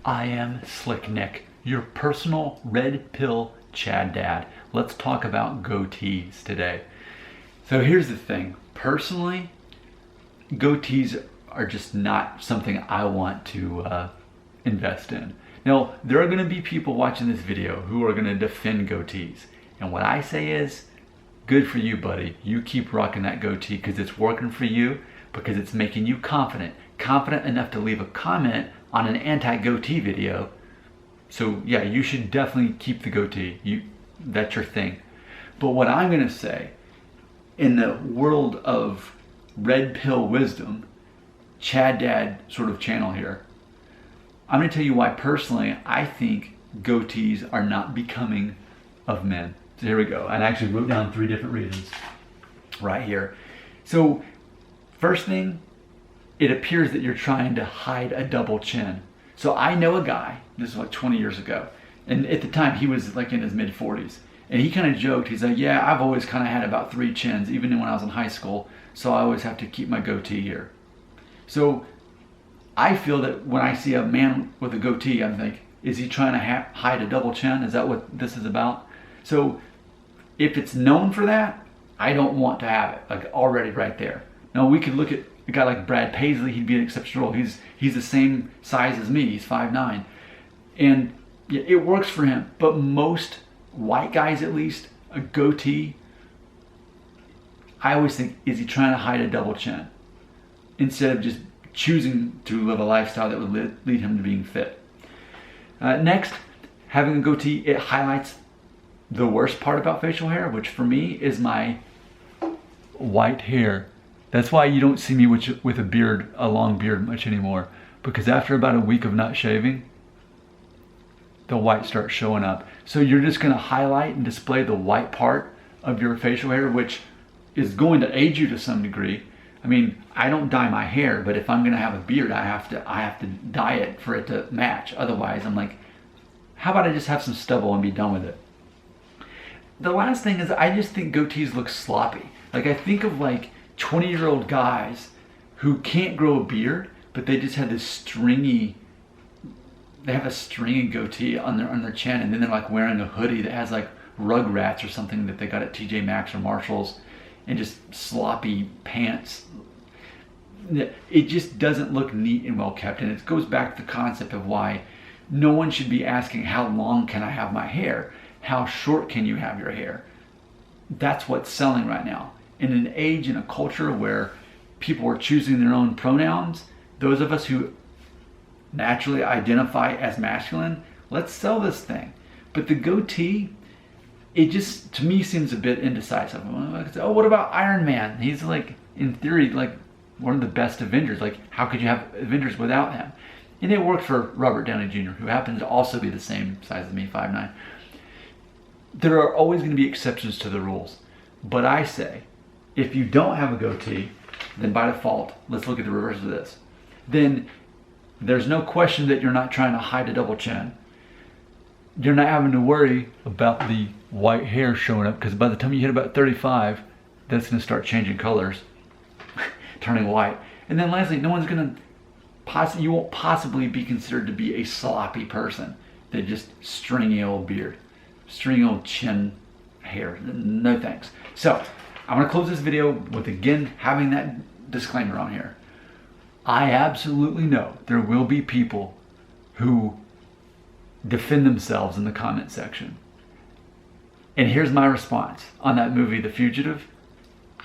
I am Slick Nick, your personal red pill Chad dad. Let's talk about goatees today. So here's the thing. Personally, goatees are just not something I want to invest in. Now, there are going to be people watching this video who are going to defend goatees. And what I say is, good for you, buddy. You keep rocking that goatee because it's working for you, because it's making you confident enough to leave a comment on an anti-goatee video. So yeah, you should definitely keep the goatee. That's your thing. But what I'm going to say, in the world of red pill wisdom, Chad Dad sort of channel here, I'm going to tell you why personally I think goatees are not becoming of men. So here we go. I actually wrote down 3 different reasons right here. So first thing, it appears that you're trying to hide a double chin. So I know a guy, this is like 20 years ago, and at the time he was like in his mid 40s, and he kind of joked, he's like, yeah, I've always kind of had about 3 chins, even when I was in high school, so I always have to keep my goatee here. So I feel that when I see a man with a goatee, I'm like, is he trying to hide a double chin? Is that what this is about? So if it's known for that, I don't want to have it, like already right there. Now we could look at a guy like Brad Paisley, he'd be an exceptional role. He's the same size as me, he's 5'9". And it works for him, but most white guys at least, a goatee, I always think, is he trying to hide a double chin? Instead of just choosing to live a lifestyle that would lead him to being fit. Next, having a goatee, it highlights the worst part about facial hair, which for me is my white hair. That's why you don't see me with a beard, a long beard much anymore, because after about a week of not shaving, the white starts showing up. So you're just going to highlight and display the white part of your facial hair, which is going to aid you to some degree. I mean, I don't dye my hair, but if I'm going to have a beard, I have to dye it for it to match. Otherwise, I'm like, how about I just have some stubble and be done with it? The last thing is, I just think goatees look sloppy. Like, I think of like 20-year-old guys who can't grow a beard, but they just have this stringy, they have a stringy goatee on their chin, and then they're like wearing a hoodie that has like Rugrats or something that they got at TJ Maxx or Marshall's, and just sloppy pants. It just doesn't look neat and well kept, and it goes back to the concept of why no one should be asking, how long can I have my hair? How short can you have your hair? That's what's selling right now. In an age and a culture where people are choosing their own pronouns, those of us who naturally identify as masculine, let's sell this thing. But the goatee, it just, to me, seems a bit indecisive. Oh, what about Iron Man? He's like, in theory, like one of the best Avengers. Like, how could you have Avengers without him? And it worked for Robert Downey Jr., who happens to also be the same size as me, 5'9". There are always going to be exceptions to the rules. But I say, if you don't have a goatee, then by default, let's look at the reverse of this. Then there's no question that you're not trying to hide a double chin. You're not having to worry about the white hair showing up, because by the time you hit about 35, that's going to start changing colors, turning white. And then lastly, no one's going to you won't possibly be considered to be a sloppy person. They're just stringy old beard, stringy old chin hair. No thanks. So I'm going to close this video with, again, having that disclaimer on here. I absolutely know there will be people who defend themselves in the comment section. And here's my response on that movie, The Fugitive.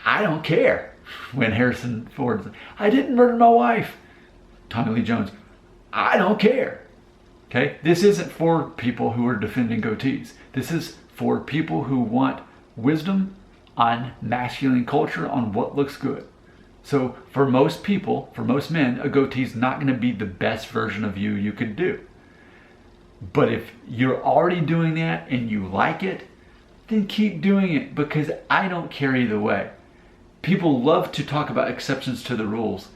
I don't care. When Harrison Ford said, I didn't murder my wife. Tommy Lee Jones, I don't care. Okay? This isn't for people who are defending goatees. This is for people who want wisdom on masculine culture, on what looks good. So for most people, for most men, a goatee is not going to be the best version of you could do. But if you're already doing that and you like it, then keep doing it, because I don't care either way. People love to talk about exceptions to the rules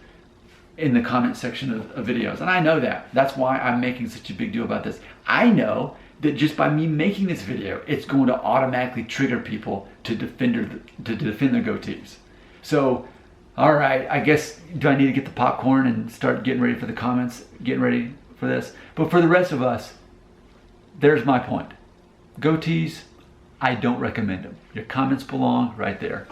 in the comment section of videos, and I know that. That's why I'm making such a big deal about this. I know that just by me making this video, it's going to automatically trigger people to defend their goatees. So, all right, I guess, do I need to get the popcorn and start getting ready for the comments, getting ready for this. But for the rest of us, there's my point. Goatees, I don't recommend them. Your comments belong right there.